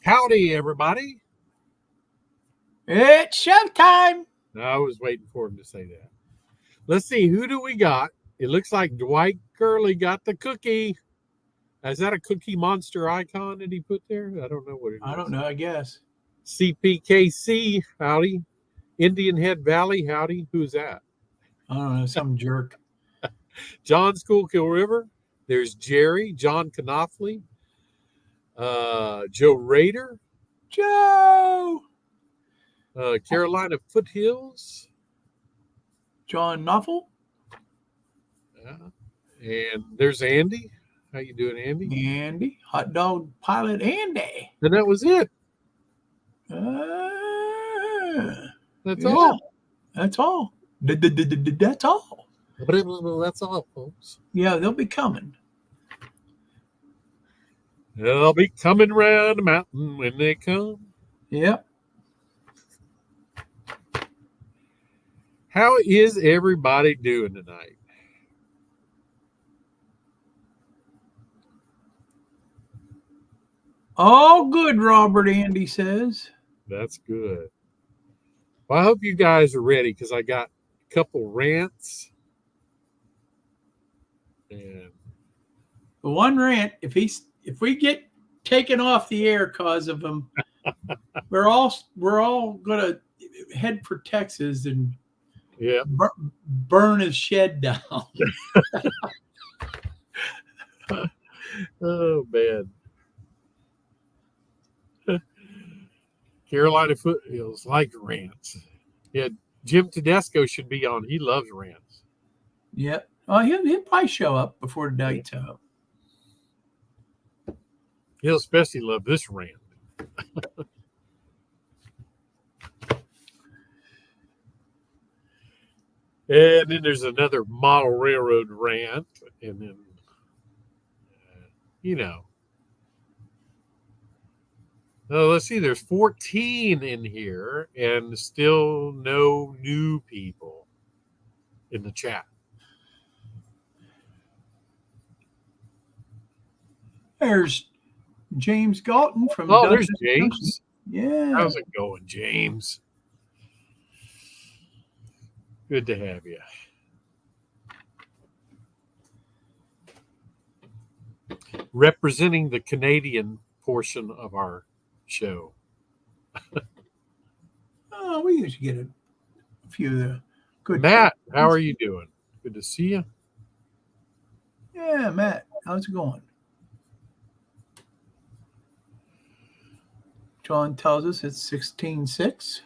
Howdy, everybody. It's showtime. I was waiting for him to say that. Let's see, who do we got? It looks like Dwight Gurley got the cookie. Is that a Cookie Monster icon that he put there? I don't know what it is. I don't know, I guess. CPKC, howdy. Indian Head Valley, howdy. Who's that? I don't know, some jerk. John Schuylkill River. There's Jerry, John Knopfley, Joe Rader, Joe. Carolina Foothills. John Knopfel. And there's Andy. How you doing, Andy? Andy. Hot dog pilot Andy. And that was it. That's all. That's all. That's all. That's all, folks. Yeah, they'll be coming. They'll be coming round the mountain when they come. Yep. How is everybody doing tonight? All good, Robert, Andy says. That's good. Well, I hope you guys are ready because I got a couple rants. And The one rant, if we get taken off the air because of him, we're all gonna head for Texas and burn his shed down. Oh man. Carolina Foothills like rants. Yeah, Jim Tedesco should be on. He loves rants. Yep. Oh, he'll probably show up before the night's up. He'll especially love this rant. And then there's another model railroad rant. And then, Oh, let's see. There's 14 in here and still no new people in the chat. There's James Galton from. Oh, there's James. Yeah. How's it going, James? Good to have you. Representing the Canadian portion of our show. Oh, we usually get a few of the good. Matt, how are you doing? Good to see you. Yeah, Matt, how's it going? John tells us it's 16-6.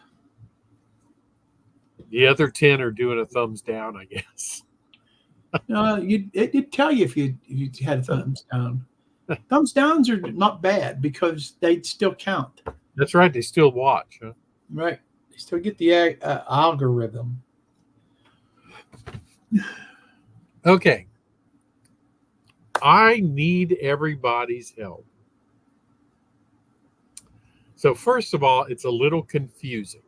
The other 10 are doing a thumbs down, I guess. It'd tell you if you had a thumbs down. Thumbs downs are not bad because they'd still count. That's right. They still watch. Huh? Right. They still get the algorithm. Okay. I need everybody's help. So first of all, it's a little confusing.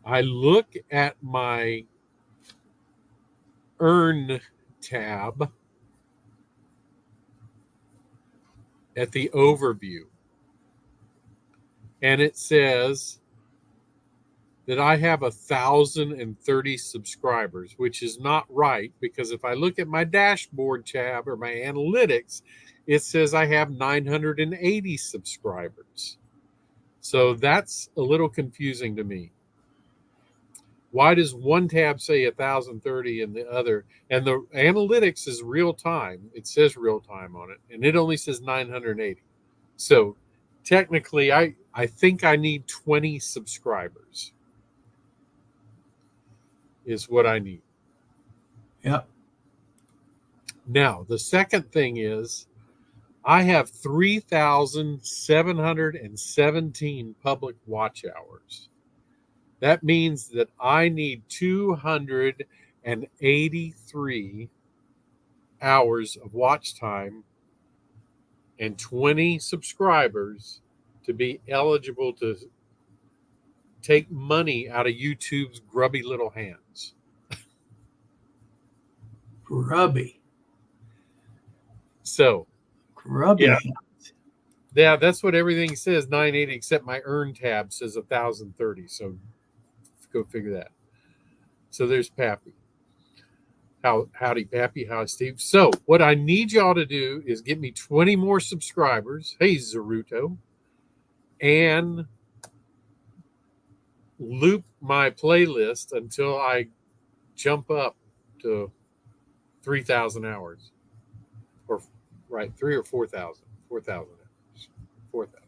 I look at my Earn tab at the overview, and it says that I have 1,030 subscribers, which is not right because if I look at my dashboard tab or my analytics, it says I have 980 subscribers. So that's a little confusing to me. Why does one tab say 1,030 and the other? And the analytics is real time. It says real time on it, and it only says 980. So technically, I think I need 20 subscribers is what I need. Yep. Now, the second thing is I have 3,717 public watch hours. That means that I need 283 hours of watch time and 20 subscribers to be eligible to take money out of YouTube's grubby little hands. Grubby. So, Grubby. yeah. Yeah, that's what everything says, 980, except my earn tab says 1,030. So go figure that. So there's Pappy. Howdy, Pappy. Howdy, Steve. So what I need y'all to do is get me 20 more subscribers. Hey, Zaruto. And loop my playlist until I jump up to 3,000 hours. Or, right, 3,000 or 4,000. 4,000 hours. 4,000.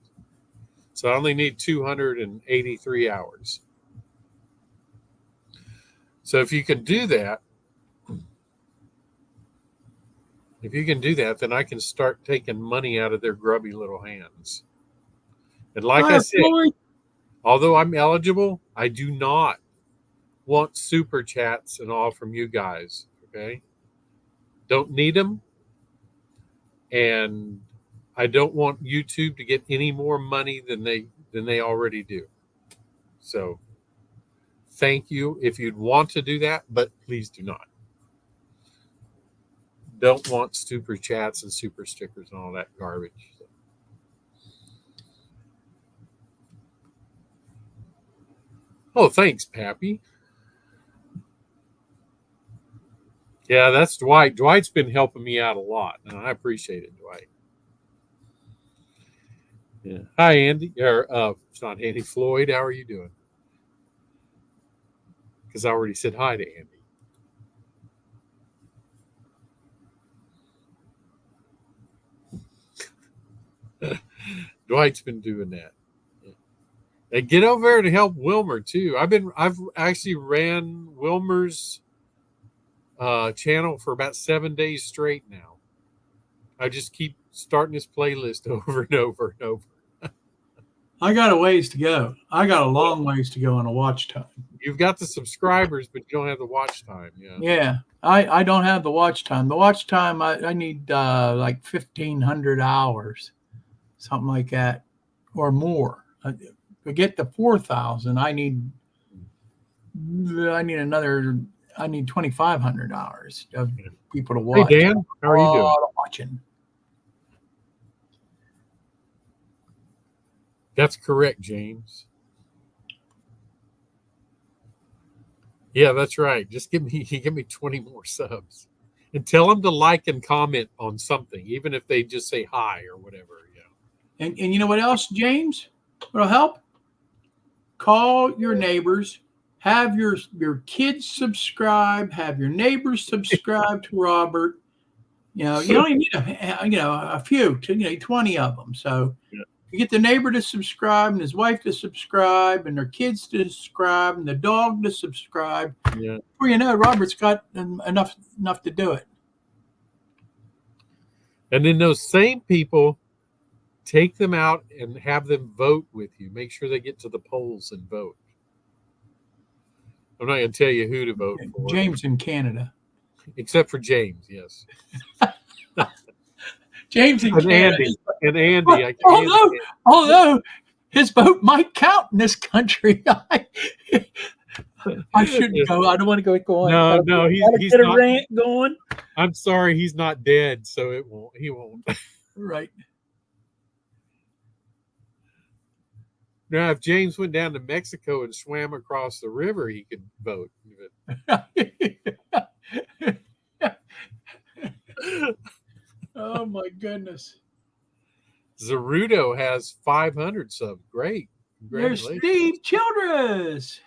So I only need 283 hours. So if you can do that, then I can start taking money out of their grubby little hands. And like I said, although I'm eligible, I do not want super chats and all from you guys. Okay, don't need them, and I don't want YouTube to get any more money than they already do. So, thank you if you'd want to do that, but please do not. Don't want super chats and super stickers and all that garbage. Oh, thanks, Pappy. Yeah, that's Dwight. Dwight's been helping me out a lot, and I appreciate it, Dwight. Yeah. Hi, Andy. It's not Andy. Floyd. How are you doing? Because I already said hi to Andy. Dwight's been doing that. And get over there to help Wilmer too. I've actually ran Wilmer's channel for about 7 days straight now. I just keep starting his playlist over and over and over. I got a ways to go. I got a long ways to go on a watch time. You've got the subscribers, but you don't have the watch time. Yeah. Yeah. I don't have the watch time. The watch time, I need like 1,500 hours, something like that, or more. To get to 4,000, I need 2,500 hours of people to watch. Hey, Dan, how are you doing? Watching. That's correct, James. Yeah, that's right. Just give me 20 more subs, and tell them to like and comment on something, even if they just say hi or whatever. Yeah. And you know what else, James? What'll help? Call your neighbors. Have your kids subscribe. Have your neighbors subscribe to Robert. You only need a few, 20 of them. So you get the neighbor to subscribe and his wife to subscribe and their kids to subscribe and the dog to subscribe. Yeah. Before you know, Robert's got enough to do it. And then those same people, take them out and have them vote with you. Make sure they get to the polls and vote. I'm not going to tell you who to vote for. James in Canada. Except for James, yes. James in Canada. Andy. Although his vote might count in this country. I shouldn't go. I don't want to go on. No, he's get not, a rant going. I'm sorry, he's not dead, so he won't. Right. Now, if James went down to Mexico and swam across the river, he could vote. Oh my goodness. Zaruto has 500 subs. Great. There's Steve Childress.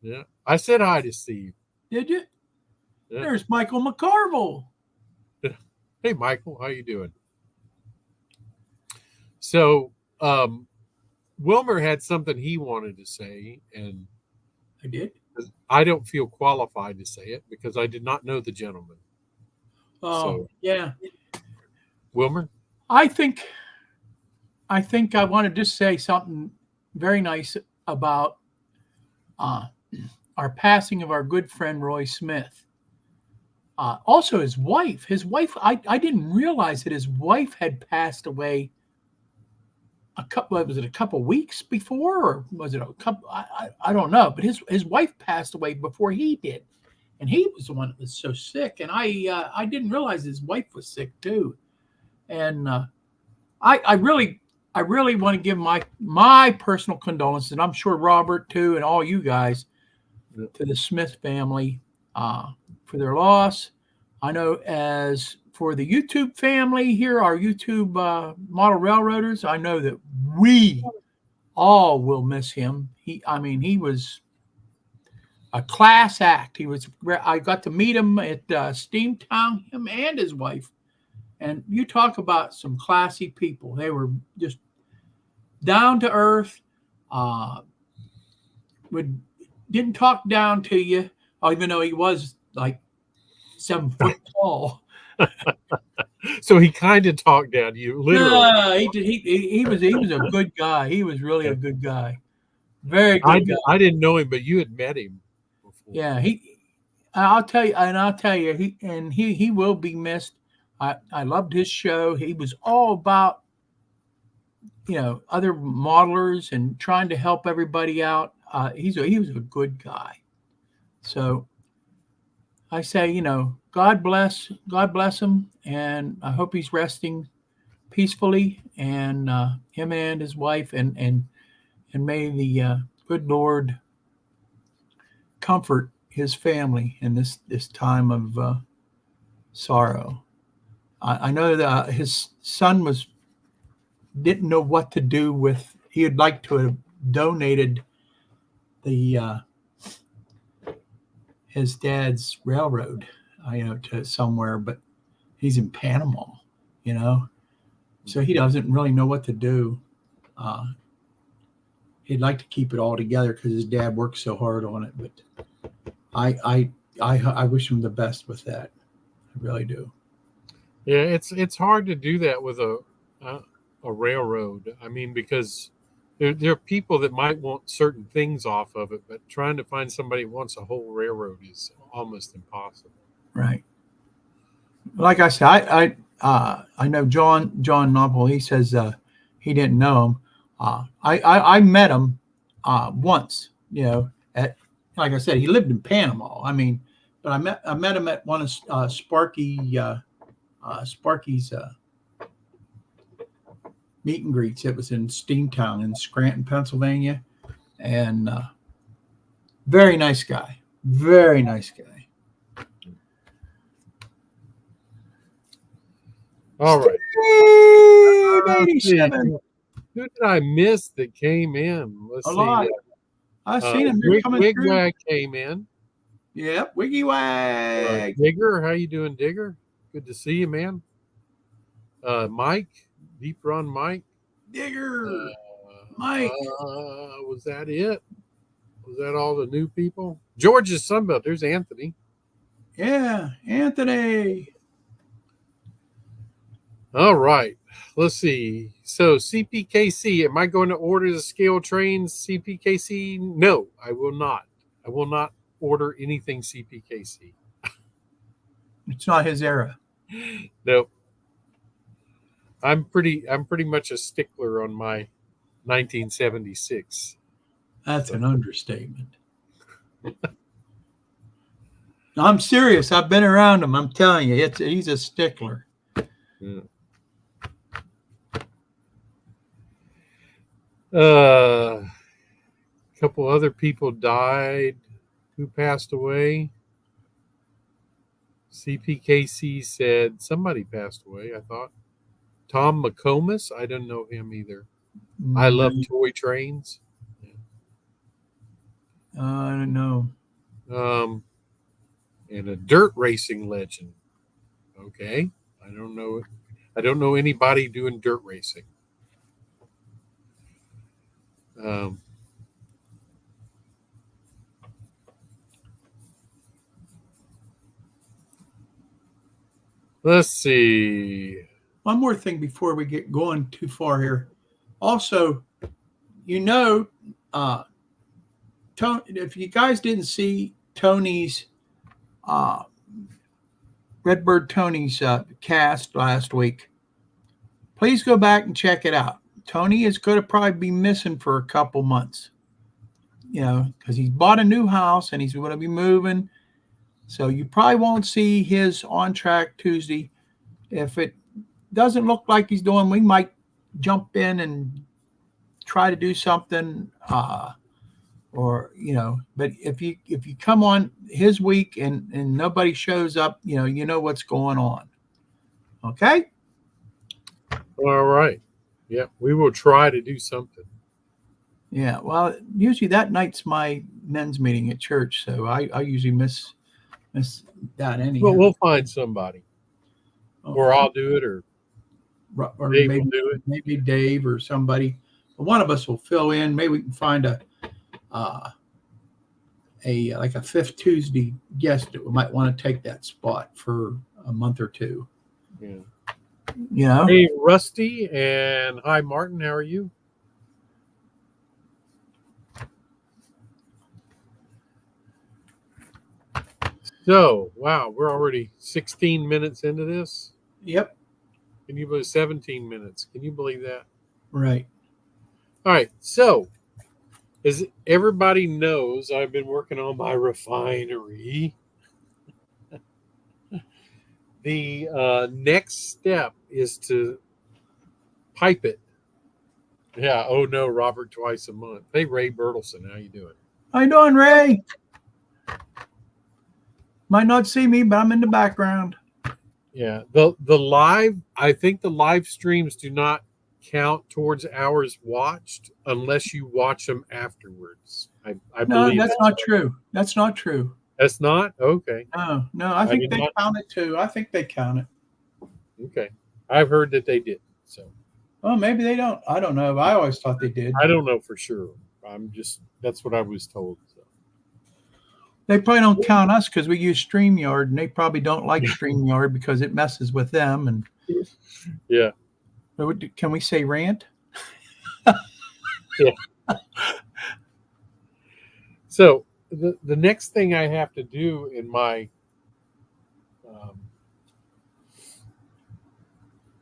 Yeah. I said hi to Steve. Did you? Yeah. There's Michael McCarville. Hey, Michael, how you doing? So, Wilmer had something he wanted to say, and I did. I don't feel qualified to say it because I did not know the gentleman. Oh, yeah. Wilmer? I think I want to just say something very nice about our passing of our good friend Roy Smith. Also, his wife. I didn't realize that his wife had passed away a couple weeks before, or was it a couple? I don't know. But his wife passed away before he did, and he was the one that was so sick. And I didn't realize his wife was sick too. And I I really want to give my personal condolences, and I'm sure Robert too, and all you guys, to the Smith family for their loss. I know as for the YouTube family here, our YouTube model railroaders, I know that we all will miss him. He was a class act. I got to meet him at Steamtown, him and his wife. And you talk about some classy people. They were just down to earth. Didn't talk down to you, even though he was like 7 foot tall. So he kind of talked down to you, literally. He was a good guy. He was really a good guy. Very good guy. I didn't know him, but you had met him before. Yeah, I'll tell you, he will be missed. I loved his show. He was all about, other modelers and trying to help everybody out. He was a good guy. So I say, God bless him, and I hope he's resting peacefully, and him and his wife, and may the good Lord comfort his family in this time of sorrow. I know that his son didn't know what to do with. He would like to have donated his dad's railroad, to somewhere, but he's in Panama, so he doesn't really know what to do. He'd like to keep it all together because his dad worked so hard on it, but I wish him the best with that. I really do. Yeah, it's hard to do that with a railroad. I mean, because there are people that might want certain things off of it, but trying to find somebody who wants a whole railroad is almost impossible. Right. Like I said, I know John Noble. He says he didn't know him. I met him once. At, like I said, he lived in Panama. I mean, but I met him at one of Sparky's meet and greets. It was in Steamtown in Scranton, Pennsylvania, and very nice guy. Very nice guy. All right. Steve, who did I miss that came in? Let's see. Lot. I've seen him coming through. Wigwag came in. Yep, Wiggy Wag. Digger, how you doing, Digger? Good to see you, man. Mike, Deep Run Mike. Digger. Mike. Was that it? Was that all the new people? George's Sunbelt. There's Anthony. Yeah, Anthony. All right. Let's see. So CPKC, am I going to order the scale trains CPKC? No, I will not. I will not order anything CPKC. It's not his era. Nope. I'm pretty much a stickler on my 1976. That's an understatement. I'm serious. I've been around him. I'm telling you, he's a stickler. Yeah. A couple other people died. Who passed away? CPKC said somebody passed away, I thought. Tom McComas? I don't know him either. I love toy trains. I don't know. And a dirt racing legend. Okay. I don't know. I don't know anybody doing dirt racing. Let's see. One more thing before we get going too far here. Also, Tony, if you guys didn't see Tony's, Redbird Tony's cast last week, please go back and check it out. Tony is going to probably be missing for a couple months, because he's bought a new house and he's going to be moving. So you probably won't see his On Track Tuesday. If it doesn't look like he's doing, we might jump in and try to do something, or but if you come on his week and nobody shows up, you know what's going on. Okay. All right. Yeah, we will try to do something. Yeah, well, usually that night's my men's meeting at church, so I usually miss that anyhow. Well, we'll find somebody, or I'll do it, or Dave will do it. Maybe Dave or somebody. One of us will fill in. Maybe we can find a like a fifth Tuesday guest that might want to take that spot for a month or two. Yeah. Hey, Rusty, and hi, Martin. How are you? So, wow, we're already 16 minutes into this. Yep. Can you believe 17 minutes? Can you believe that? Right. All right. So, as everybody knows, I've been working on my refinery. The next step is to pipe it. Yeah. Oh no, Robert, twice a month. Hey, Ray Bertelson, how you doing? How you doing, Ray? Might not see me, but I'm in the background. Yeah. The live, I think the live streams do not count towards hours watched unless you watch them afterwards. I believe that's not true. That's not true. That's not? Okay. No, I think they count it too. I think they count it. Okay. I've heard that they did. So. Well, maybe they don't. I don't know. I always thought they did. I don't know for sure. That's what I was told. So. They probably don't count us because we use StreamYard, and they probably don't like StreamYard because it messes with them. And yeah. Can we say rant? Yeah. So the next thing I have to do in my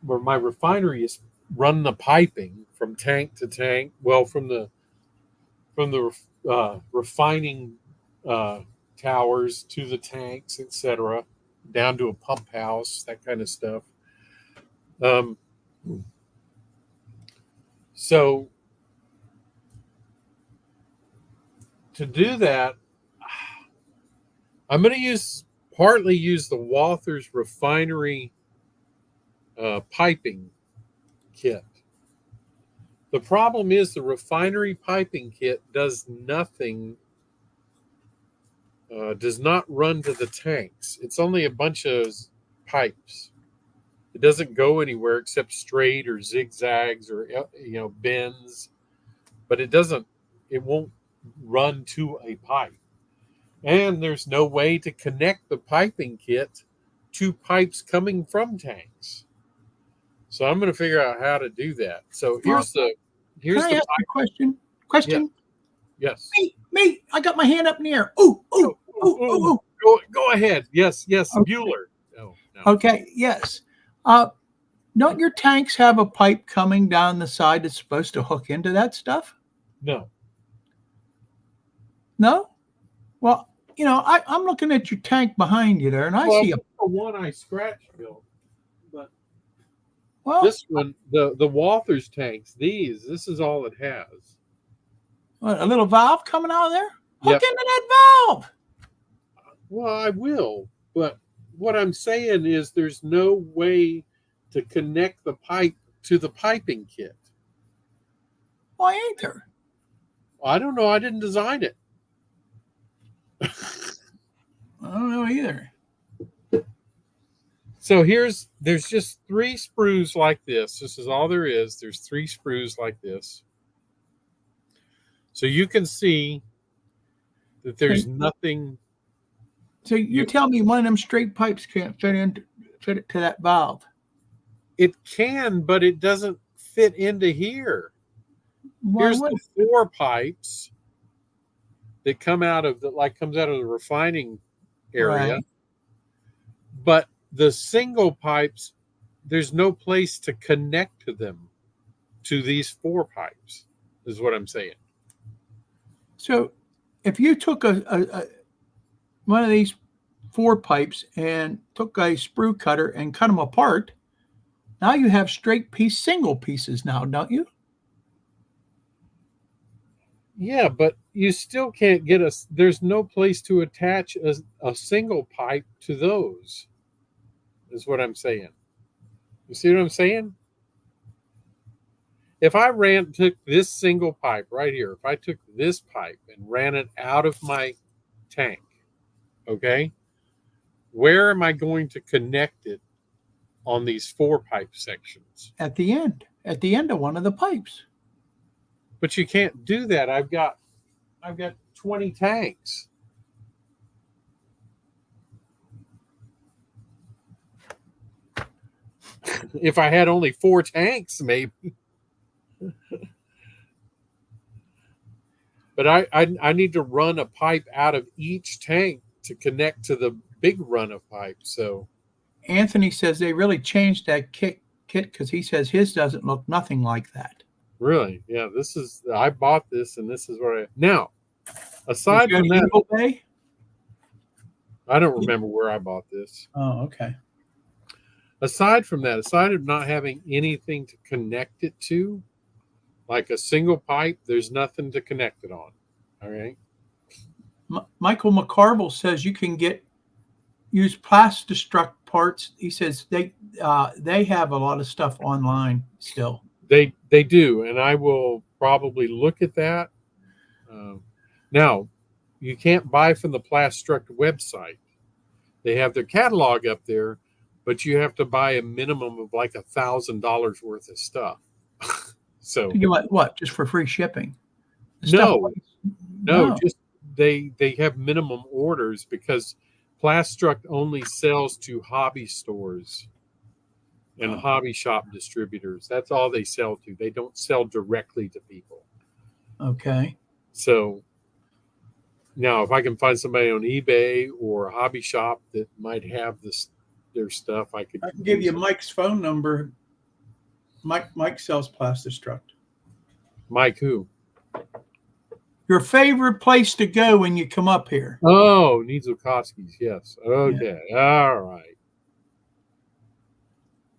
where my refinery is run the piping from tank to tank. Well, from the refining towers to the tanks, etc., down to a pump house, that kind of stuff. So to do that, I'm going to partly use the Walthers refinery piping kit. The problem is the refinery piping kit does nothing, does not run to the tanks. It's only a bunch of pipes. It doesn't go anywhere except straight or zigzags or bends, but it won't run to a pipe. And there's no way to connect the piping kit to pipes coming from tanks. So I'm going to figure out how to do that. So here's the Can I ask a question? Question? Yes. Me. I got my hand up in the air. Ooh. Go ahead. Yes. Okay. Bueller. No. Okay. Yes. Don't your tanks have a pipe coming down the side that's supposed to hook into that stuff? No. No? Well, I'm looking at your tank behind you there, and I see the one I scratched, Bill. But this one, the Walthers tanks, this is all it has. What, a little valve coming out of there? Hook into that valve. Well, I will, but what I'm saying is there's no way to connect the pipe to the piping kit. Why ain't there? I don't know. I didn't design it. I don't know either. So there's just 3 sprues like this. This is all there is. There's 3 sprues like this. So you can see that there's nothing. So you tell me one of them straight pipes can't fit it to that valve? It can, but it doesn't fit into here. Here's the 4 pipes that comes out of the refining area. Right. But the single pipes, there's no place to connect to them, to these 4 pipes, is what I'm saying. So if you took a one of these 4 pipes and took a sprue cutter and cut them apart, Now you have straight piece, single pieces now, don't you? Yeah, but you still can't get there's no place to attach a single pipe to those, is what I'm saying. You see what I'm saying? If I took this single pipe right here, if I took this pipe and ran it out of my tank, okay, where am I going to connect it on these 4 pipe sections? At the end of one of the pipes. But you can't do that. I've got 20 tanks. If I had only 4 tanks, maybe. But I need to run a pipe out of each tank to connect to the big run of pipe. So Anthony says they really changed that kit because he says his doesn't look nothing like that. really, yeah, I bought this, and this is where now, aside from that, eBay? I don't remember where I bought this. Oh, okay. Aside from that, aside of not having anything to connect it to, like a single pipe, there's nothing to connect it on. All right. Michael McCarville says you can use Plastistruct parts. He says they have a lot of stuff online still. They do, and I will probably look at that. Now, you can't buy from the Plastistruct website. They have their catalog up there, but you have to buy a minimum of like $1,000 worth of stuff. So you what? Just for free shipping? No, just they have minimum orders because Plastistruct only sells to hobby stores and hobby shop distributors. That's all they sell to. They don't sell directly to people. Okay. So now, if I can find somebody on eBay or a hobby shop that might have their stuff, I can give you Mike's phone number. Mike sells Plastistruct. Mike who? Your favorite place to go when you come up here? Oh, Niedzukowski's, yes. Okay. Yeah. All right.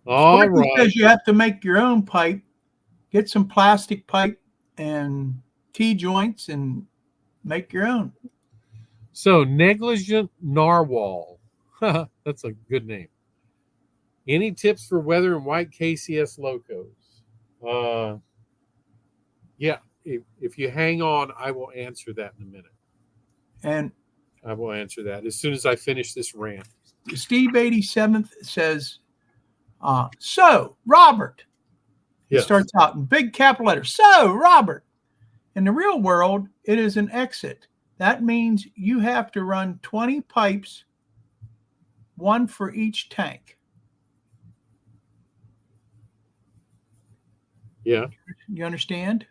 All right. Says you have to make your own pipe. Get some plastic pipe and T-joints and make your own. So, Negligent Narwhal. That's a good name. Any tips for weather and white KCS locos? Yeah, if you hang on, I will answer that in a minute. And I will answer that as soon as I finish this rant. Steve 87th says, so, Robert. It starts out in big capital letters. So, Robert, in the real world, it is an exit. That means you have to run 20 pipes, one for each tank. Yeah. You understand?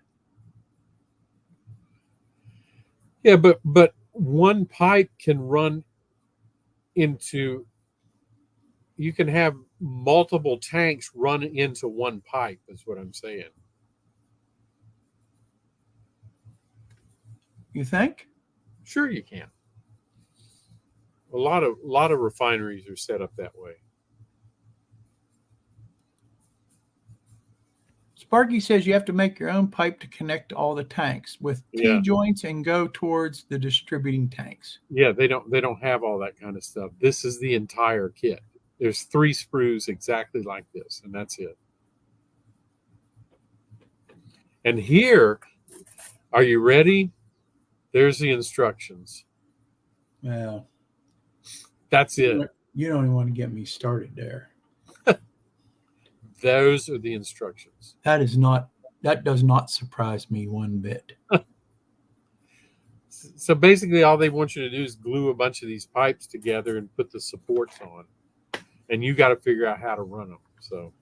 Yeah, but one pipe can run into, you can have multiple tanks run into one pipe, is what I'm saying. You think? Sure you can. A lot of refineries are set up that way. Sparky says you have to make your own pipe to connect all the tanks with T-joints and go towards the distributing tanks. Yeah, they don't have all that kind of stuff. This is the entire kit. There's 3 sprues exactly like this, and that's it. And here, are you ready? There's the instructions. Well, that's it. You don't even want to get me started there. Those are the instructions. That does not surprise me one bit. So basically all they want you to do is glue a bunch of these pipes together and put the supports on. And you got to figure out how to run them. So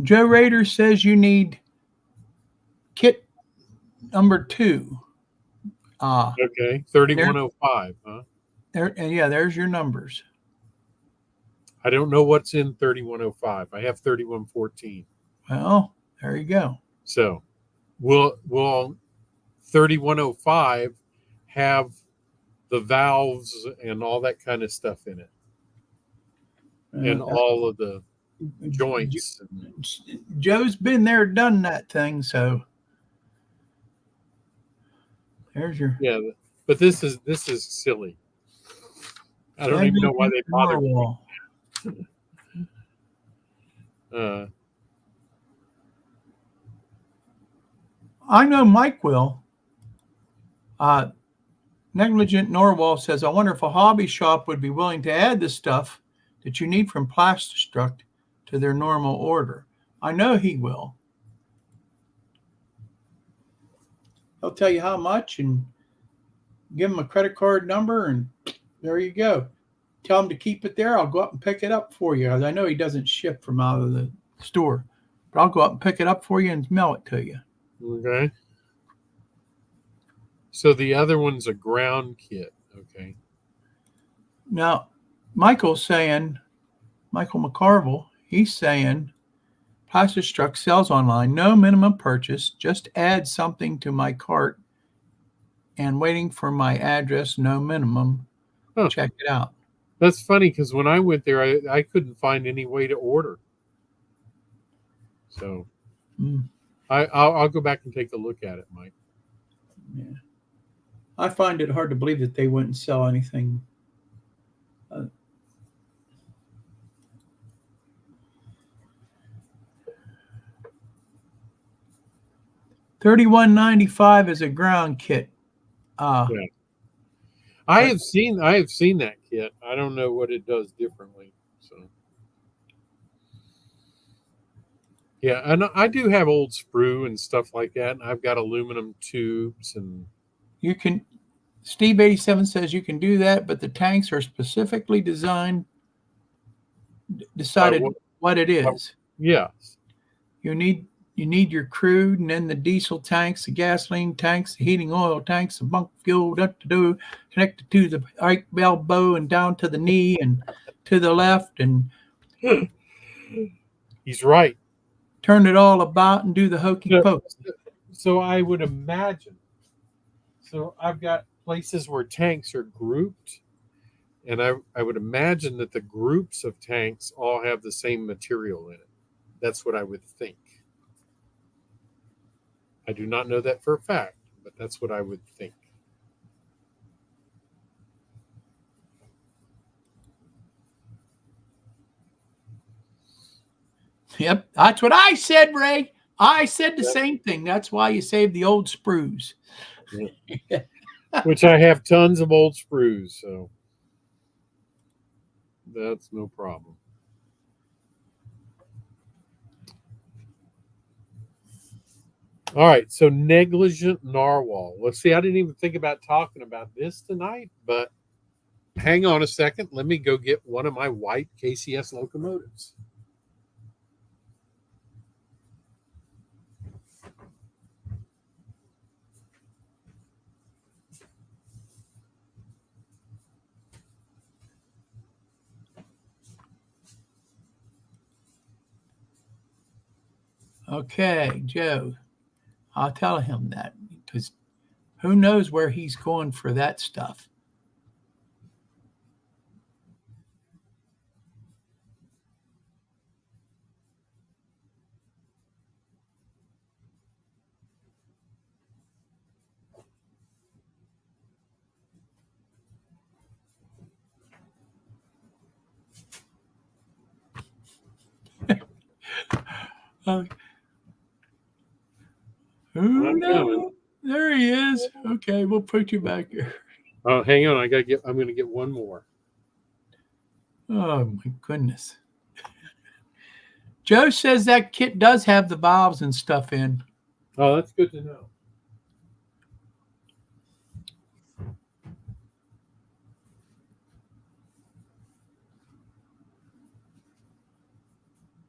Joe Rader says you need kit number 2. Okay, 3105, huh? There's your numbers. I don't know what's in 3105. I have 3114. Well, there you go. So will 3105 have the valves and all that kind of stuff in it, and all of the joints. Joe's been there, done that thing. So there's your but this is silly. I don't even know why they bothered. I know Mike will. Negligent Norwal says, I wonder if a hobby shop would be willing to add the stuff that you need from Plastistruct to their normal order. I know he will. He'll tell you how much and give him a credit card number, and there you go. Tell him to keep it there. I'll go up and pick it up for you. I know he doesn't ship from out of the store, but I'll go up and pick it up for you and mail it to you. Okay. So the other one's a ground kit. Okay. Now, Michael McCarville, he's saying Plastistruct sells online, no minimum purchase, just add something to my cart and waiting for my address, no minimum. Huh. Check it out. That's funny because when I went there, I couldn't find any way to order. So I'll go back and take a look at it, Mike. Yeah. I find it hard to believe that they wouldn't sell anything. $31.95 is a ground kit. Yeah. I have seen that kit. I don't know what it does differently. So yeah, and I do have old sprue and stuff like that. And I've got aluminum tubes, and you can. Steve 87 says you can do that, but the tanks are specifically decided what it is. Yes. You need your crude, and then the diesel tanks, the gasoline tanks, the heating oil tanks, the bunk fuel, connected to the right elbow and down to the knee and to the left, and he's right. Turn it all about and do the hokey pokey. So I would imagine. So I've got places where tanks are grouped, and I would imagine that the groups of tanks all have the same material in it. That's what I would think. I do not know that for a fact, but that's what I would think. Yep, that's what I said, Ray. I said the same thing. That's why you save the old sprues. Yeah. Which I have tons of old sprues, so that's no problem. All right, so negligent narwhal. Let's see, I didn't even think about talking about this tonight, but hang on a second. Let me go get one of my white KCS locomotives. Okay, Joe. I'll tell him that because who knows where he's going for that stuff. Who knows? There he is. Okay, we'll put you back here. Oh, hang on. I'm going to get one more. Oh my goodness. Joe says that kit does have the valves and stuff in. Oh, that's good to know.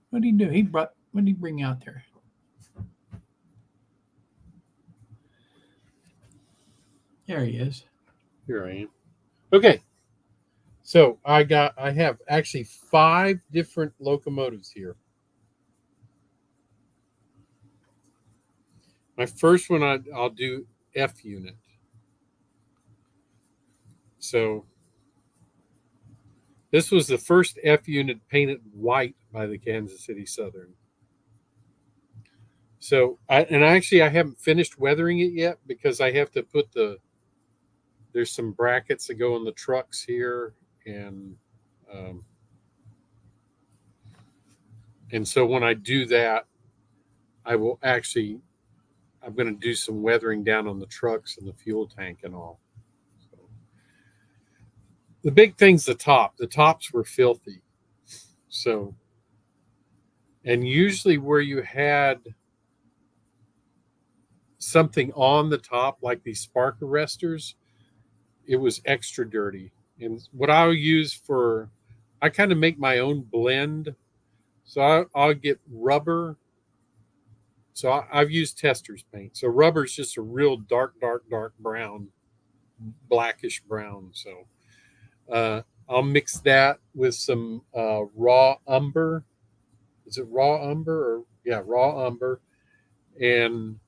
What did he do? What did he bring out there? There he is. Here I am. Okay. So I have actually 5 different locomotives here. My first one I'll do F unit. So this was the first F unit painted white by the Kansas City Southern. So I haven't finished weathering it yet because I have to put there's some brackets that go in the trucks here, and so when I do that, I'm going to do some weathering down on the trucks and the fuel tank and all. So, the big thing's the top. The tops were filthy. So, and usually where you had something on the top, like these spark arresters, it was extra dirty. And what I'll use I kind of make my own blend. So I'll get rubber. So I've used Tester's paint. So rubber is just a real dark brown, blackish brown. So I'll mix that with some raw umber. Is it raw umber? Raw umber. And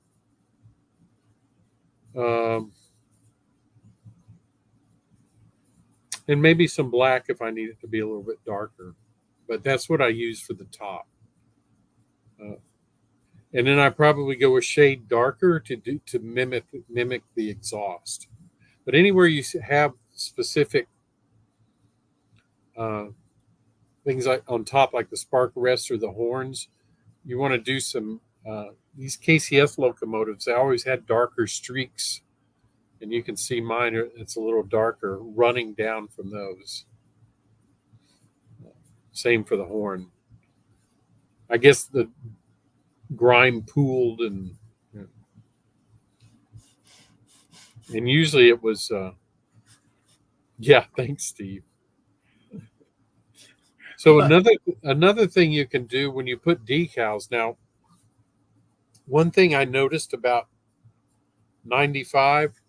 maybe some black if I need it to be a little bit darker. But that's what I use for the top. And then I probably go a shade darker to mimic the exhaust. But anywhere you have specific things like on top, like the spark arrest or the horns, you want to do some. These KCS locomotives, they always had darker streaks, and you can see mine. It's a little darker running down from those. Same for the horn. I guess the grime pooled and usually it was thanks, Steve. So another thing you can do when you put decals. Now, one thing I noticed about 95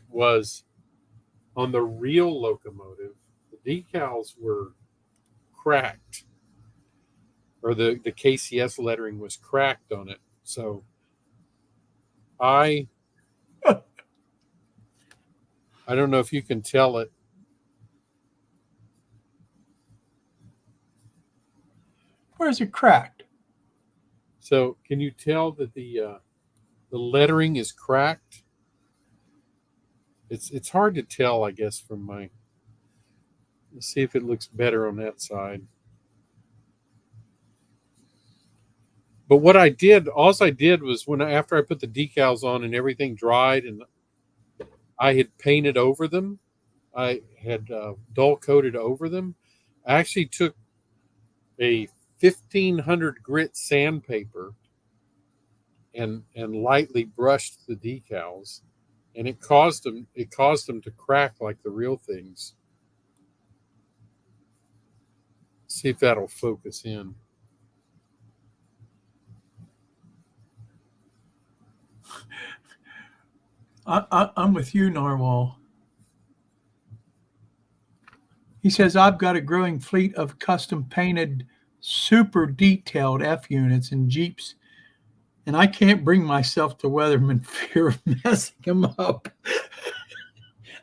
was on the real locomotive, the decals were cracked, or the KCS lettering was cracked on it. So I don't know if you can tell it. Where's it cracked? So can you tell that the lettering is cracked? It's hard to tell, I guess, from my. Let's see if it looks better on that side. But what I did was after I put the decals on and everything dried and I had painted over them, I had dull coated over them. I actually took a 1500 grit sandpaper and lightly brushed the decals, and it caused them to crack like the real things. See if that'll focus in. I'm with you, Narwhal. He says, I've got a growing fleet of custom painted, super detailed F units and Jeeps, and I can't bring myself to weather them in fear of messing them up.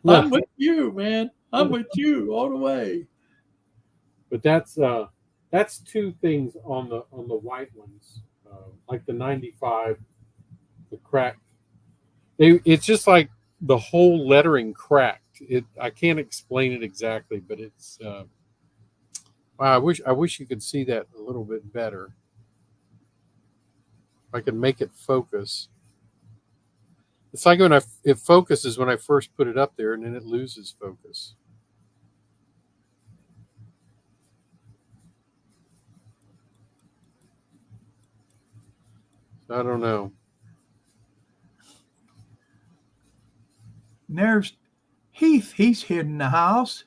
I'm with you, man. I'm with you all the way. But that's two things on the white ones, like the 95, the cracked. It's just like the whole lettering cracked. I can't explain it exactly, but it's. Wow, I wish you could see that a little bit better. If I could make it focus. It's like when it focuses when I first put it up there, and then it loses focus. I don't know. There's Heath. He's hidden the house.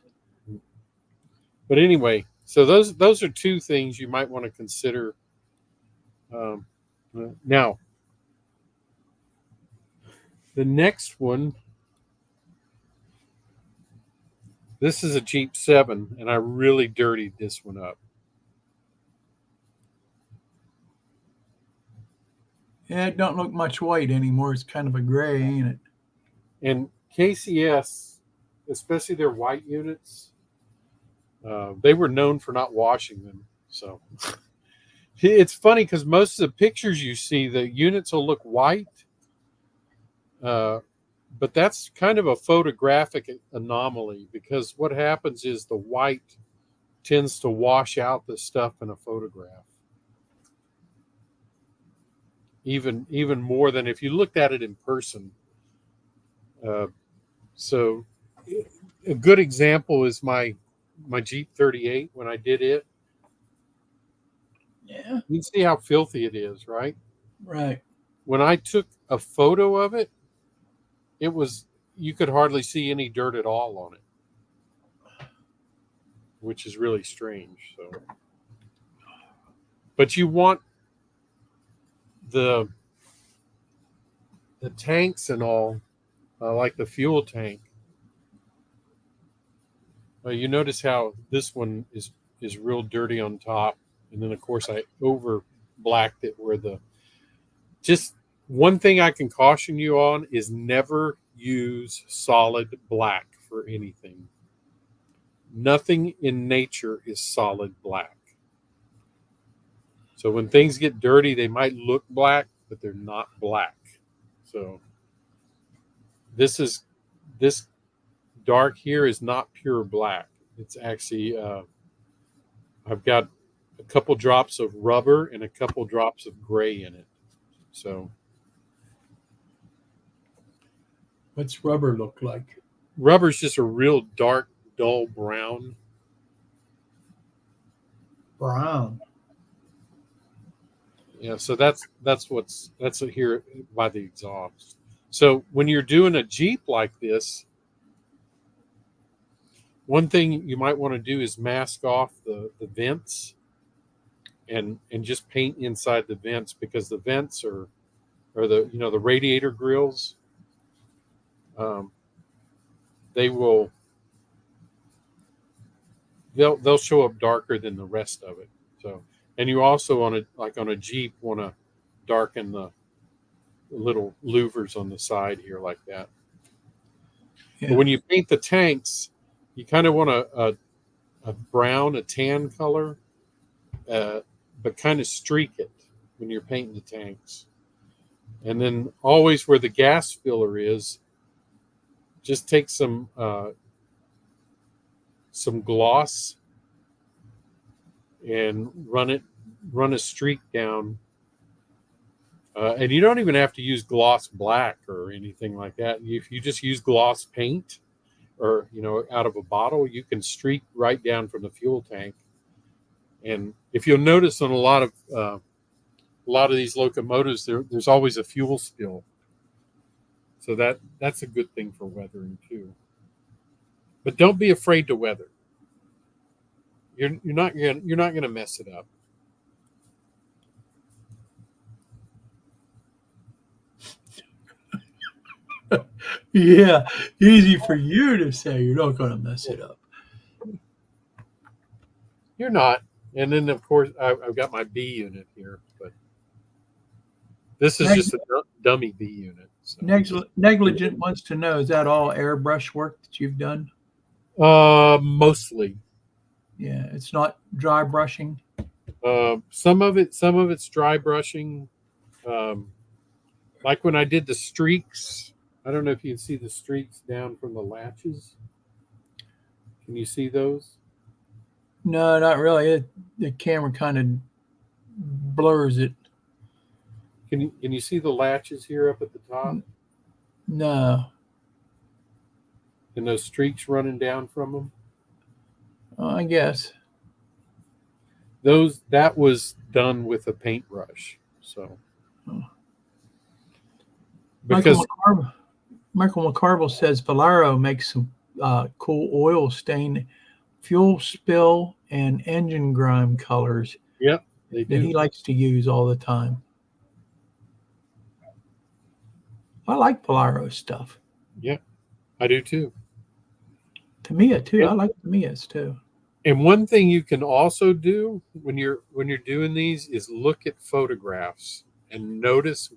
But anyway, so those are two things you might want to consider. Now, the next one. This is a Jeep 7, and I really dirtied this one up. Yeah, it don't look much white anymore. It's kind of a gray, ain't it? And KCS especially their white units. They were known for not washing them. So it's funny because most of the pictures you see, the units will look white, but that's kind of a photographic anomaly because what happens is the white tends to wash out the stuff in a photograph. Even more than if you looked at it in person. So a good example is my Jeep 38 when I did it. Yeah. You can see how filthy it is, right? Right. When I took a photo of it, you could hardly see any dirt at all on it, which is really strange. So, but you want the tanks and all, like the fuel tank. You notice how this one is real dirty on top, and then of course I over blacked it where just one thing I can caution you on is never use solid black for anything. Nothing in nature is solid black. So when things get dirty, they might look black, but they're not black. So this dark here is not pure black. It's actually I've got a couple drops of rubber and a couple drops of gray in it. So What's rubber look like? rubber's just a real dark, dull brown. Brown. Yeah, so that's here by the exhaust. So when you're doing a Jeep like this, one thing you might want to do is mask off the vents and just paint inside the vents, because the vents are the radiator grills. They'll show up darker than the rest of it. So, and you also on a Jeep want to darken the little louvers on the side here like that. Yeah. But when you paint the tanks, you kind of want a brown, a tan color, but kind of streak it when you're painting the tanks. And then always where the gas filler is, just take some gloss and run a streak down. And you don't even have to use gloss black or anything like that. If you just use gloss paint or out of a bottle, you can streak right down from the fuel tank. And if you'll notice on a lot of these locomotives, there's always a fuel spill. So that's a good thing for weathering too. But don't be afraid to weather. You're not going to mess it up. Yeah, easy for you to say you're not going to mess it up. You're not. And then of course I've got my B unit here, but this is just a dummy B unit. So. Negligent wants to know, is that all airbrush work that you've done? Mostly. Yeah, it's not dry brushing. Some of it's dry brushing. Like when I did the streaks, I don't know if you can see the streaks down from the latches. Can you see those? No, not really. The camera kind of blurs it. Can you see the latches here up at the top? No. And those streaks running down from them? I guess. That was done with a paintbrush. So because Michael McCarville says Valero makes some cool oil stain, fuel spill, and engine grime colors. Yep, they do. That he likes to use all the time. I like Valero stuff. Yeah, I do too. Tamiya too. Yeah. I like Tamiyas too. And one thing you can also do when you're doing these is look at photographs and notice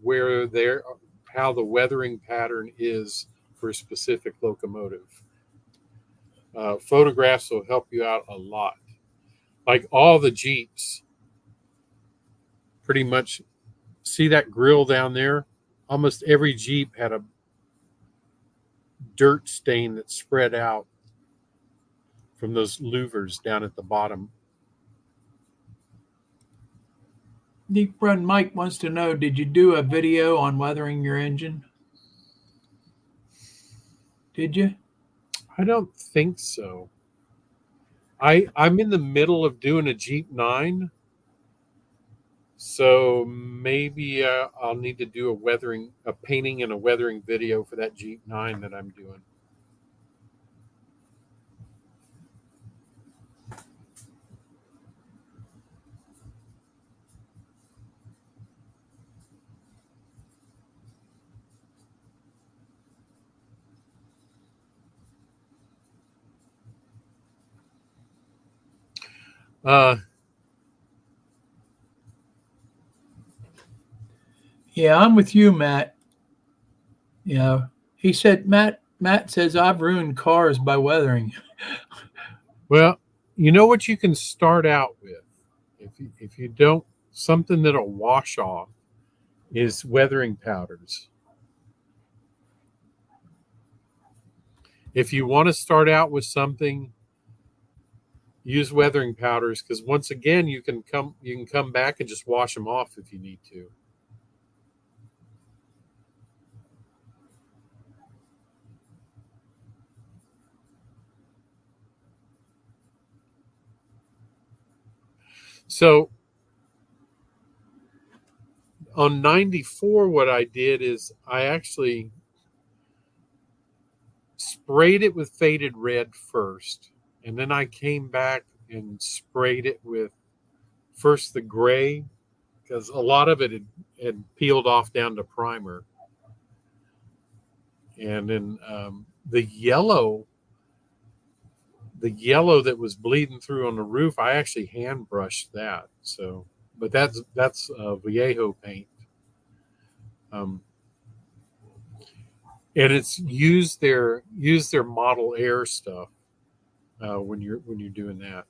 how the weathering pattern is for a specific locomotive. photographs will help you out a lot. Like all the Jeeps, pretty much, see that grill down there? Almost every Jeep had a dirt stain that spread out from those louvers down at the bottom. Deep Run Mike wants to know, did you do a video on weathering your engine? Did you? I don't think so. I'm in the middle of doing a Jeep 9, so maybe I'll need to do a painting and a weathering video for that Jeep 9 that I'm doing. Yeah, I'm with you, Matt. You know, he said, Matt says, I've ruined cars by weathering. Well, you know what you can start out with? If you don't, something that'll wash off is weathering powders. If you want to start out with something, use weathering powders, because once again you can come back and just wash them off if you need to. So on 94, what I did is I actually sprayed it with faded red first, and then I came back and sprayed it with first the gray, because a lot of it had peeled off down to primer, and then the yellow that was bleeding through on the roof, I actually hand brushed that. So, but that's Vallejo paint, and it's use their Model Air stuff when you're doing that.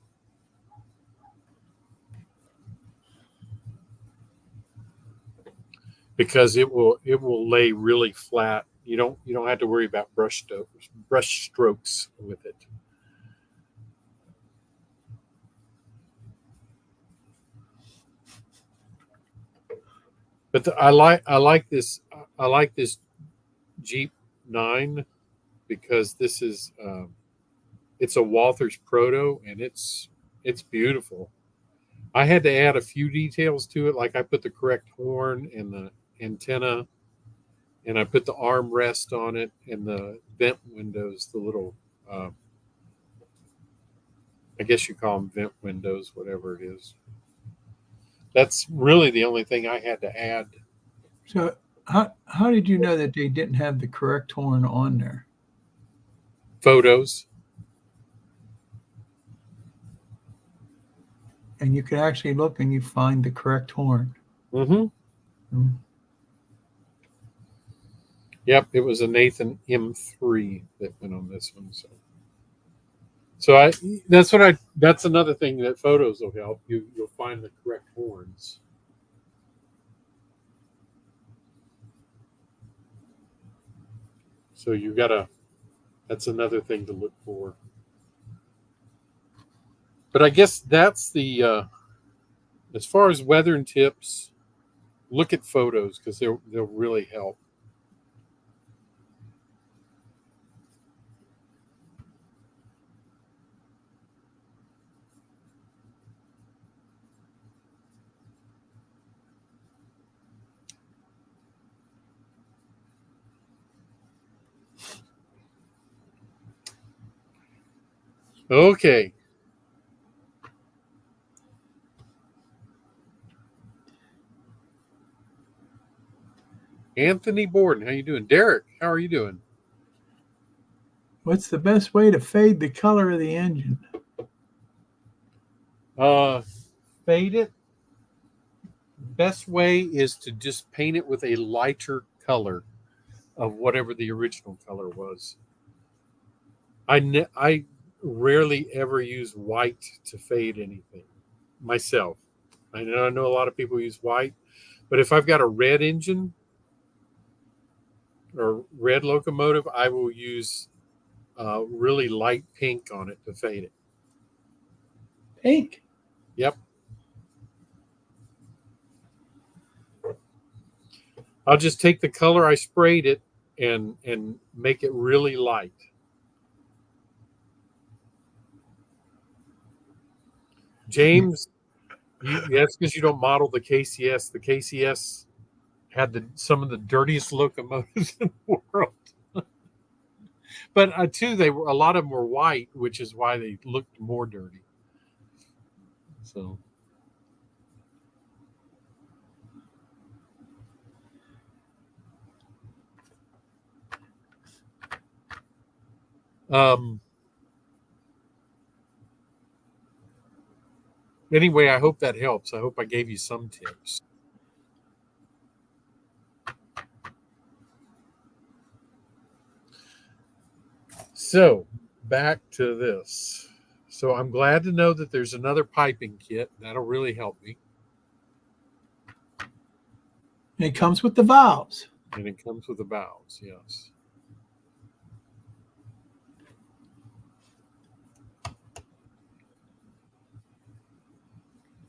Because it will lay really flat. You don't have to worry about brush strokes with it. But I like this Jeep 9 because this is it's a Walthers Proto, and it's beautiful. I had to add a few details to it, like I put the correct horn and the antenna, and I put the armrest on it and the vent windows, the little I guess you call them vent windows, whatever it is. That's really the only thing I had to add. So how did you know that they didn't have the correct horn on there? Photos. And you could actually look and you find the correct horn. Mm-hmm. Yep, it was a Nathan M3 that went on this one. So that's another thing that photos will help. You'll find the correct horns. So that's another thing to look for. But I guess that's the as far as weathering tips, look at photos because they'll really help. Okay. Anthony Borden, how you doing? Derek, how are you doing? What's the best way to fade the color of the engine? Fade it. Best way is to just paint it with a lighter color of whatever the original color was. I rarely ever use white to fade anything myself. I know a lot of people use white, but if I've got a red engine or red locomotive, I will use really light pink on it to fade it. Pink. Yep. I'll just take the color I sprayed it and make it really light. James, that's because you don't model the KCS. The KCS had some of the dirtiest locomotives in the world. But too, a lot of them were white, which is why they looked more dirty. So, anyway, I hope that helps. I hope I gave you some tips. So, back to this. So, I'm glad to know that there's another piping kit. That'll really help me. And it comes with the valves. And it comes with the valves, yes.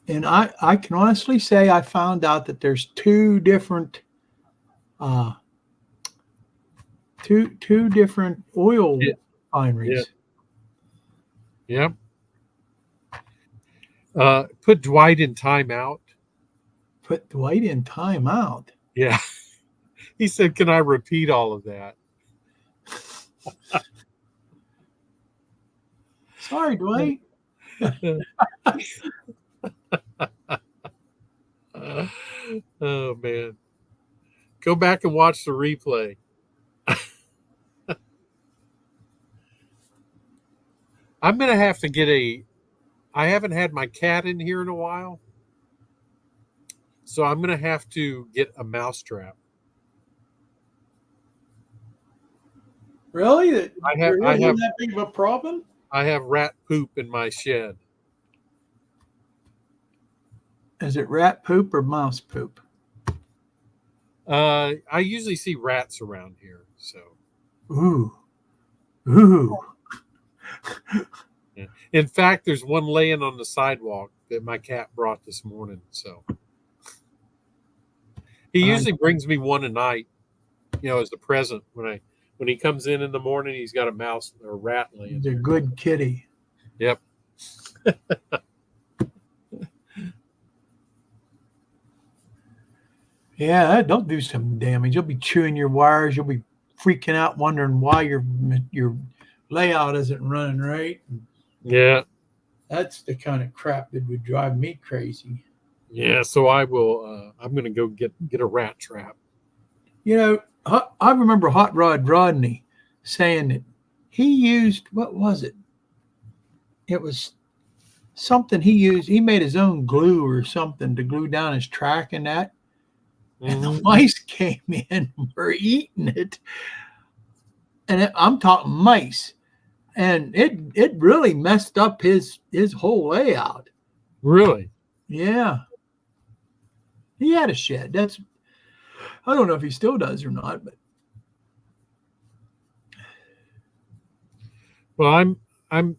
And I can honestly say I found out that there's two different two different oil refineries. Yeah. Put Dwight in timeout. Put Dwight in timeout. Yeah. He said, "Can I repeat all of that?" Sorry, Dwight. Oh man. Go back and watch the replay. I'm going to have to get I haven't had my cat in here in a while. So I'm going to have to get a mousetrap. Really? I have that big of a problem? I have rat poop in my shed. Is it rat poop or mouse poop? I usually see rats around here, so. Ooh. Yeah. In fact, there's one laying on the sidewalk that my cat brought this morning. So he usually brings me one a night, as a present. When he comes in the morning, he's got a mouse or a rat laying. He's a good kitty. Yep. Yeah, that'll do some damage. You'll be chewing your wires. You'll be freaking out, wondering why your layout isn't running right. Yeah. That's the kind of crap that would drive me crazy. Yeah, so I will. I'm going to go get a rat trap. I remember Hot Rod Rodney saying that he used, what was it? It was something he used. He made his own glue or something to glue down his track and that. And the mice came in and were eating it. And I'm talking mice. And it really messed up his whole layout. Really? Yeah. He had a shed. I don't know if he still does or not, but. Well, I'm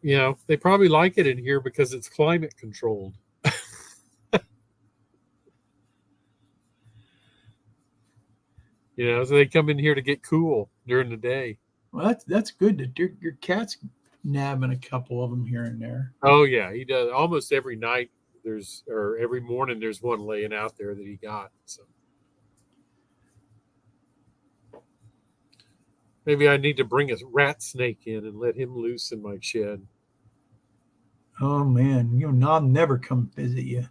they probably like it in here because it's climate controlled. So they come in here to get cool during the day. Well, that's good that your cat's nabbing a couple of them here and there. Oh yeah, he does. Almost every night every morning there's one laying out there that he got. So maybe I need to bring a rat snake in and let him loose in my shed. Oh man, I'll never come visit you.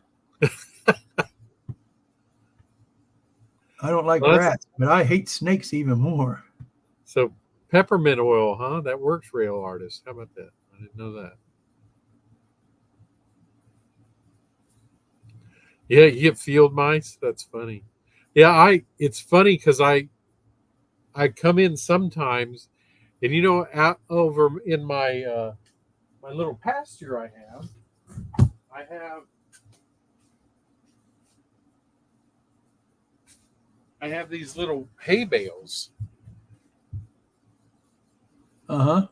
I don't like rats, but I hate snakes even more. So peppermint oil, huh? That works, rail artist. How about that? I didn't know that. Yeah, you get field mice. That's funny. Yeah, it's funny because I come in sometimes, and out over in my my little pasture I have these little hay bales. Uh-huh.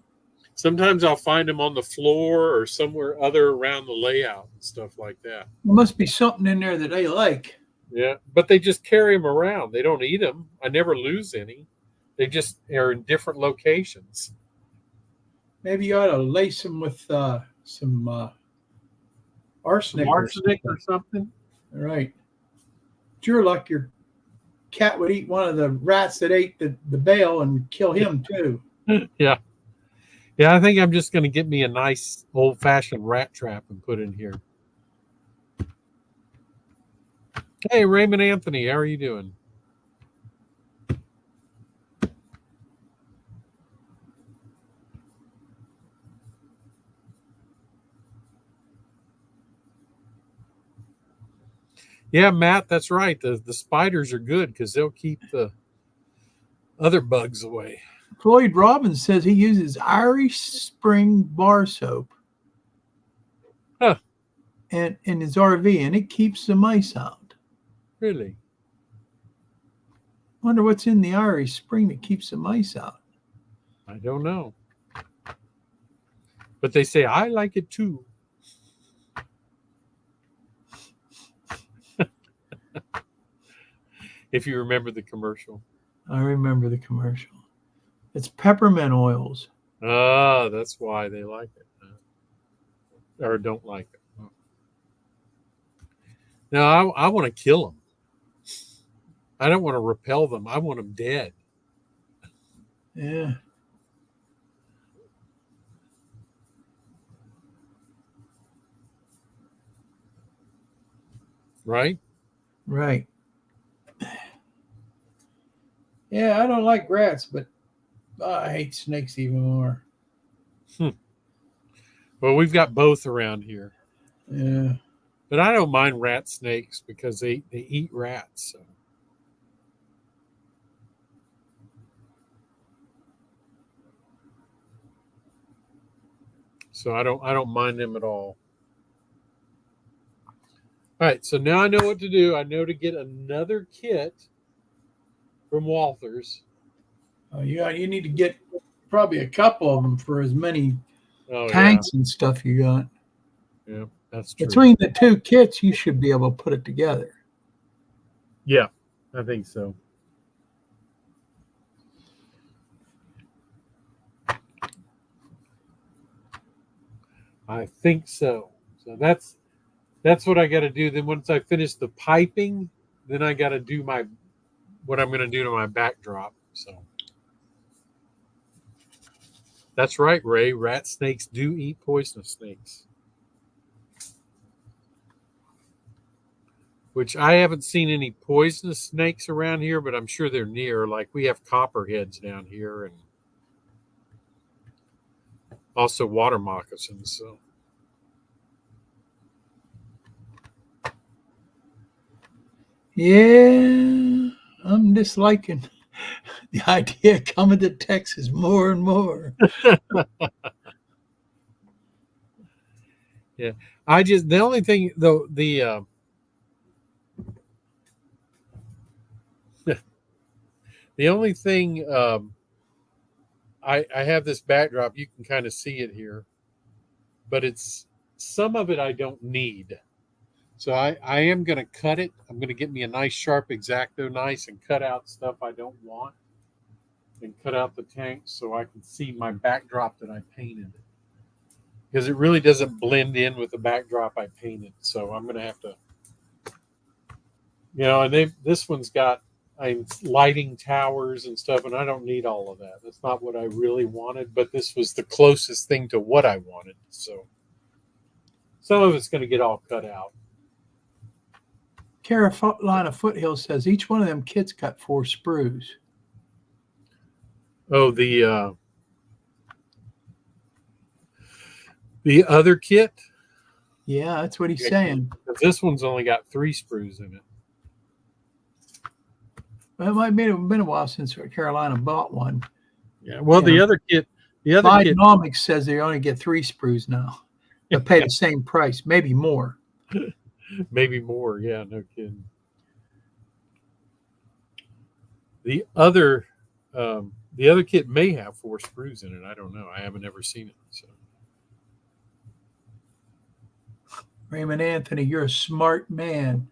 Sometimes I'll find them on the floor or somewhere other around the layout and stuff like that. There must be something in there that they like. Yeah, but they just carry them around. They don't eat them. I never lose any. They just are in different locations. Maybe you ought to lace them with some arsenic, Or something. All right. Sure, like your cat would eat one of the rats that ate the bale and kill him too. Yeah. Yeah, I think I'm just going to get me a nice old-fashioned rat trap and put in here. Hey, Raymond Anthony, how are you doing? Yeah, Matt, that's right. The spiders are good because they'll keep the other bugs away. Floyd Robbins says he uses Irish Spring bar soap and in his RV, and it keeps the mice out. Really? Wonder what's in the Irish Spring that keeps the mice out. I don't know. But they say, I like it too. If you remember the commercial. I remember the commercial. It's peppermint oils. Ah, that's why they like it. Or don't like it. Now, I want to kill them. I don't want to repel them. I want them dead. Yeah. Right? Right. Yeah, I don't like rats, but I hate snakes even more. Well, we've got both around here. Yeah. But I don't mind rat snakes because they eat rats. So I don't mind them at all. All right, so now I know what to do. I know to get another kit from Walthers. Oh, yeah, you need to get probably a couple of them for as many Oh, tanks and stuff you got. Yeah, that's true. Between the two kits, you should be able to put it together. Yeah, I think so. I think so. So that's what I got to do. Then once I finish the piping, then I got to do what I'm going to do to my backdrop. So that's right, Ray. Rat snakes do eat poisonous snakes, which I haven't seen any poisonous snakes around here, but I'm sure they're near. Like we have copperheads down here and also water moccasins. So. Yeah, I'm disliking the idea of coming to Texas more and more. Yeah, the only thing though the only thing I have this backdrop. You can kind of see it here, but it's some of it I don't need. So I am going to cut it. I'm going to get me a nice sharp X-Acto knife and cut out stuff I don't want and cut out the tanks so I can see my backdrop that I painted. Because it really doesn't blend in with the backdrop I painted. So I'm going to have to, and this one's got lighting towers and stuff, and I don't need all of that. That's not what I really wanted, but this was the closest thing to what I wanted. So some of it's going to get all cut out. Carolina Foothills says each one of them kits got 4 sprues. Oh, the other kit? Yeah, that's what he's saying. This one's only got 3 sprues in it. Well, it might have been a while since Carolina bought one. Yeah. Well, the other The other kid, Bidenomics says they only get 3 sprues now. They pay the same price, maybe more. maybe more. Yeah, no kidding. The other kit may have 4 sprues in it. I don't know. I haven't ever seen it. So Raymond Anthony, you're a smart man.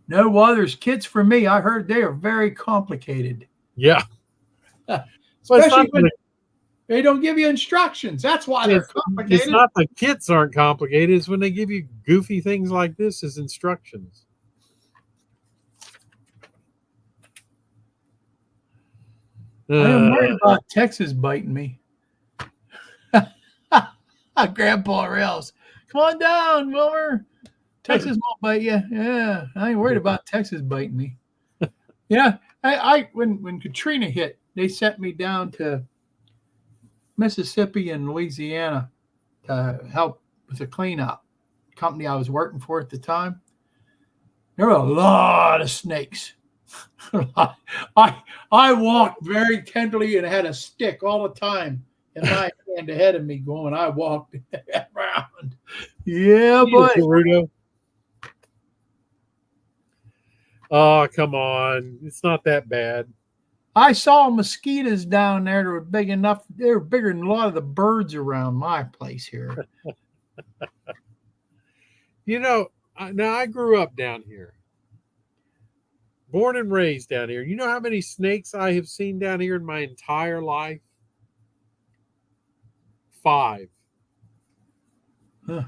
No, well, there's kits for me. I heard they are very complicated. yeah, Especially when they don't give you instructions. That's why they're complicated. It's not the kits aren't complicated. It's when they give you goofy things like this as instructions. I am worried about Texas biting me. Grandpa Rails. Come on down, Wilmer. Texas won't bite you. Yeah, I ain't worried about Texas biting me. Yeah, I when Katrina hit, they sent me down to Mississippi and Louisiana to help with the cleanup company I was working for at the time. There were a lot of snakes. I walked very tenderly and had a stick all the time in my hand ahead of me going. I walked around. Yeah, buddy. Oh, come on. It's not that bad. I saw mosquitoes down there that were big enough. They were bigger than a lot of the birds around my place here. Now I grew up down here. Born and raised down here. You know how many snakes I have seen down here in my entire life? 5. Huh.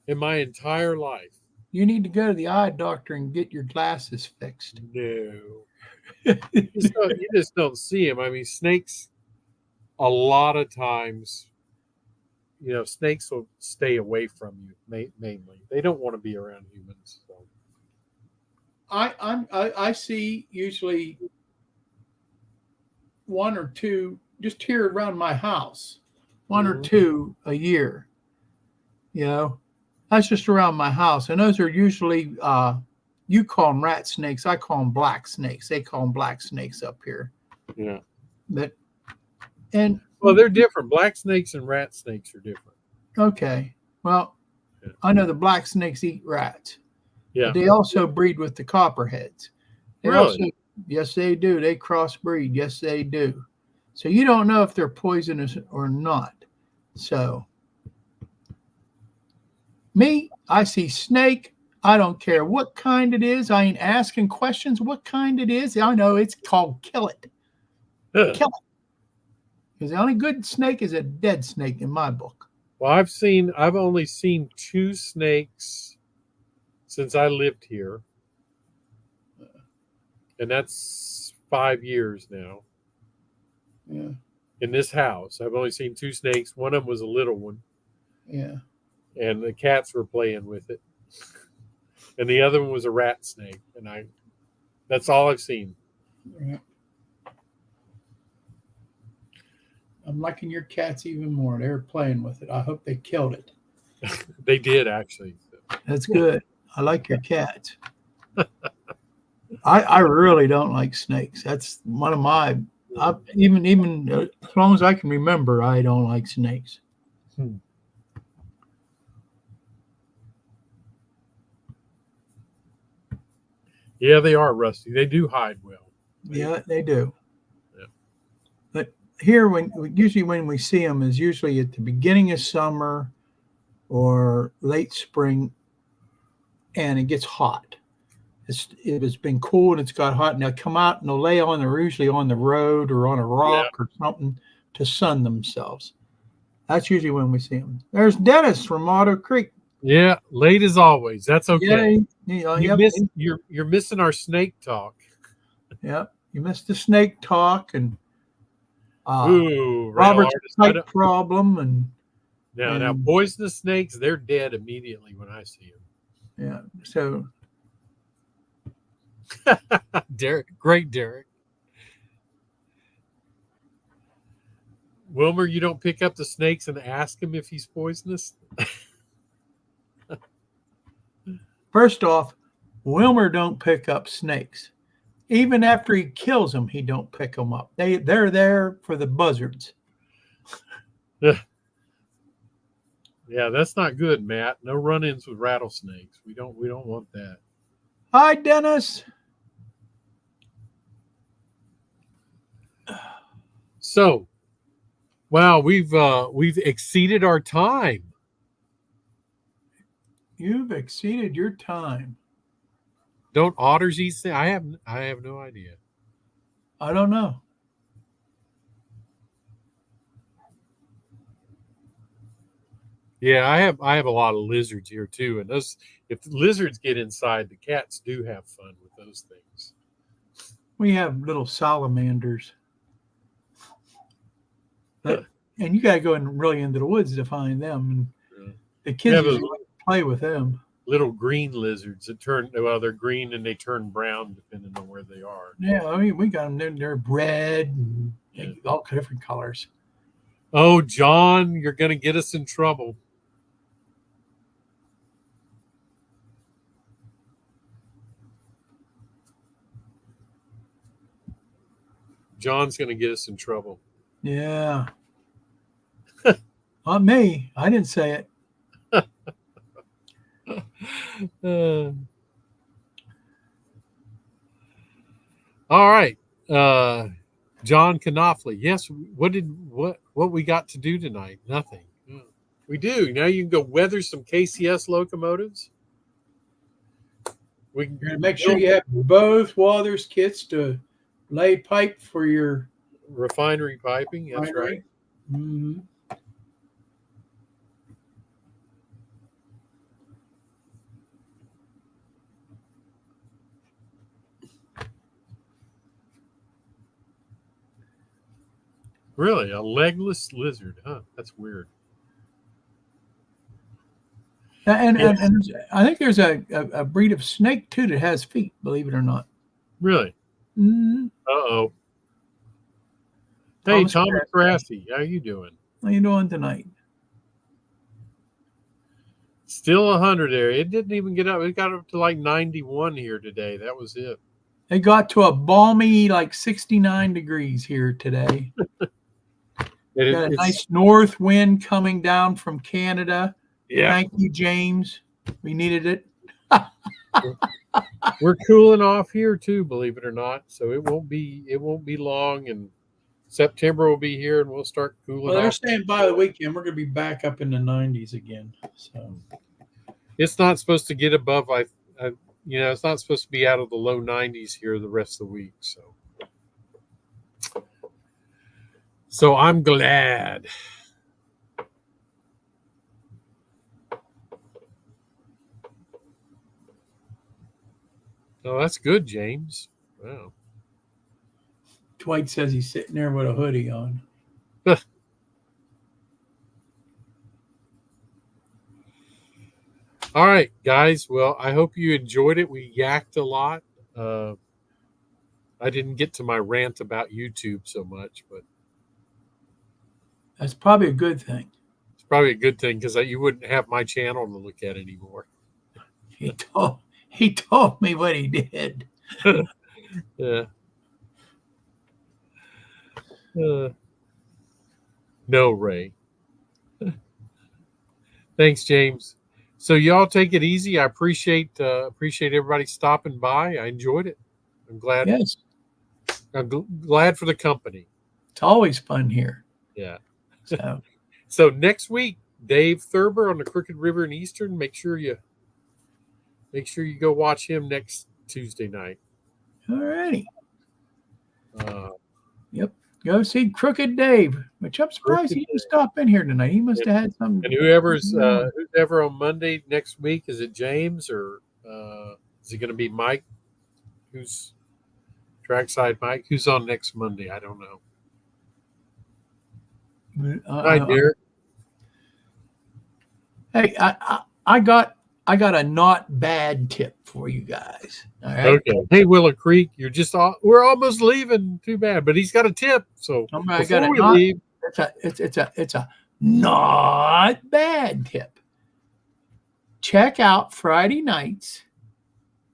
In my entire life. You need to go to the eye doctor and get your glasses fixed. No. You just don't see them. I mean, snakes, a lot of times, snakes will stay away from you, mainly. They don't want to be around humans. So. I see usually 1 or 2 just here around my house, 1 or 2 a year. That's just around my house, and those are usually you call them rat snakes. I call them black snakes. They call them black snakes up here. Yeah, well, they're different. Black snakes and rat snakes are different. Okay, well, yeah. I know the black snakes eat rats. Yeah. They also breed with the copperheads. Really? Yes, they do. They crossbreed. Yes, they do. So you don't know if they're poisonous or not. So me, I see snake. I don't care what kind it is. I ain't asking questions what kind it is. I know it's called kill it. Kill it. Because the only good snake is a dead snake in my book. Well, I've only seen 2 snakes since I lived here, and that's 5 years now. Yeah. In this house, I've only seen 2 snakes. One of them was a little one. Yeah. And the cats were playing with it. And the other one was a rat snake, and that's all I've seen. Yeah. I'm liking your cats even more. They were playing with it. I hope they killed it. They did, actually. That's good. I like your cats. I really don't like snakes. That's one of my. Even as long as I can remember, I don't like snakes. Yeah, they are, Rusty. They do hide well. Yeah, they do. Yeah. But here, usually when we see them is usually at the beginning of summer or late spring, and it gets hot. It has been cool and it's got hot, and they'll come out and they'll lay usually on the road or on a rock or something to sun themselves. That's usually when we see them. There's Dennis from Otto Creek. Yeah, late as always. That's okay. Yeah, you're missing our snake talk. Yeah, you missed the snake talk and Ooh, Robert's snake problem and now poisonous snakes, they're dead immediately when I see them. Yeah, so Derek, great Derek. Wilmer, you don't pick up the snakes and ask him if he's poisonous? First off, Wilmer don't pick up snakes. Even after he kills them, he don't pick them up. They're there for the buzzards. Yeah, that's not good, Matt. No run-ins with rattlesnakes. We don't want that. Hi, Dennis. So, wow, we've exceeded our time. You've exceeded your time. Don't otters eat snakes? I have no idea. I don't know. Yeah, I have a lot of lizards here too, and those if the lizards get inside, the cats do have fun with those things. We have little salamanders. But, and you got to go in really into the woods to find them. And the kids Yeah, usually play with them. Little green lizards that they're green and they turn brown depending on where they are. Yeah, I mean, we got them. They're red and all different colors. Oh, John, you're going to get us in trouble. John's going to get us in trouble. Yeah. Not me. I didn't say it. All right. John Knopfler. Yes, what we got to do tonight? Nothing. We do. Now you can go weather some KCS locomotives. We can You're going to make sure you have both Wathers kits to lay pipe for your refinery piping. That's right. Mm-hmm. Really? A legless lizard, huh? That's weird. And I think there's a breed of snake too that has feet, believe it or not. Really? Mm-hmm. Uh-oh. Hey, Thomas Grassi, how you doing? How you doing tonight? Still 100 there. It didn't even get up. It got up to like 91 here today. That was it. It got to a balmy like 69 degrees here today. Got a nice north wind coming down from Canada. Yeah. Thank you, James. We needed it. We're cooling off here too, believe it or not. So it won't be long, and September will be here, and we'll start cooling off. Well, they're saying by the weekend we're going to be back up in the 90s again. So it's not supposed to get above it's not supposed to be out of the low 90s here the rest of the week. So I'm glad. Oh, that's good, James. Wow. Dwight says he's sitting there with a hoodie on. All right, guys. Well, I hope you enjoyed it. We yacked a lot. I didn't get to my rant about YouTube so much, but that's probably a good thing. It's probably a good thing because you wouldn't have my channel to look at anymore. He told me what he did. Yeah. No, Ray. Thanks, James. So y'all take it easy. I appreciate everybody stopping by. I enjoyed it. I'm glad. Yes. I'm glad for the company. It's always fun here. Yeah. So next week, Dave Thurber on the Crooked River in Eastern. Make sure you go watch him next Tuesday night. All righty. Yep. Go see Crooked Dave, which I'm surprised he didn't stop in here tonight. He must have had something. And who's ever on Monday next week, is it James or is it going to be Mike? Who's Trackside Mike? Who's on next Monday? I don't know. Hi, Derek. Hey, I got a not bad tip for you guys. All right. Okay. Hey, Willow Creek, we're almost leaving. Too bad, but he's got a tip. So before we leave, it's a not bad tip. Check out Friday nights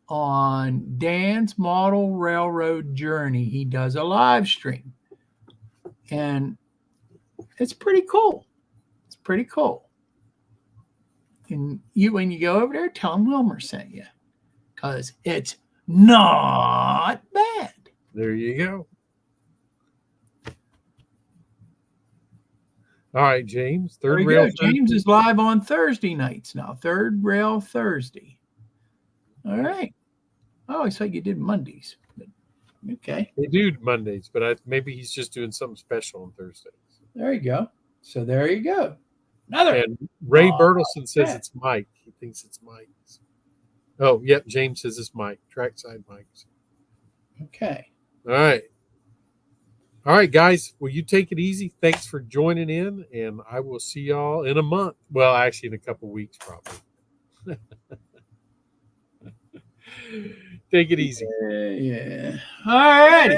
on Dan's Model Railroad Journey. He does a live stream, and it's pretty cool. pretty cool. And when you go over there, tell them Wilmer sent you, because it's not bad. There you go. All right, James. There Third you Rail. go. James is live on Thursday nights now. Third Rail Thursday. All right. I always thought you did Mondays. But okay. They do Mondays, but maybe he's just doing something special on Thursdays. There you go. So there you go. Another. And Ray Bertelson says it's Mike. He thinks it's Mike. Oh, yep. James says it's Mike. Trackside Mike's. Okay. All right. All right, guys. Well, you take it easy. Thanks for joining in, and I will see y'all in a month. Well, actually, in a couple weeks, probably. Take it easy. Yeah. All righty.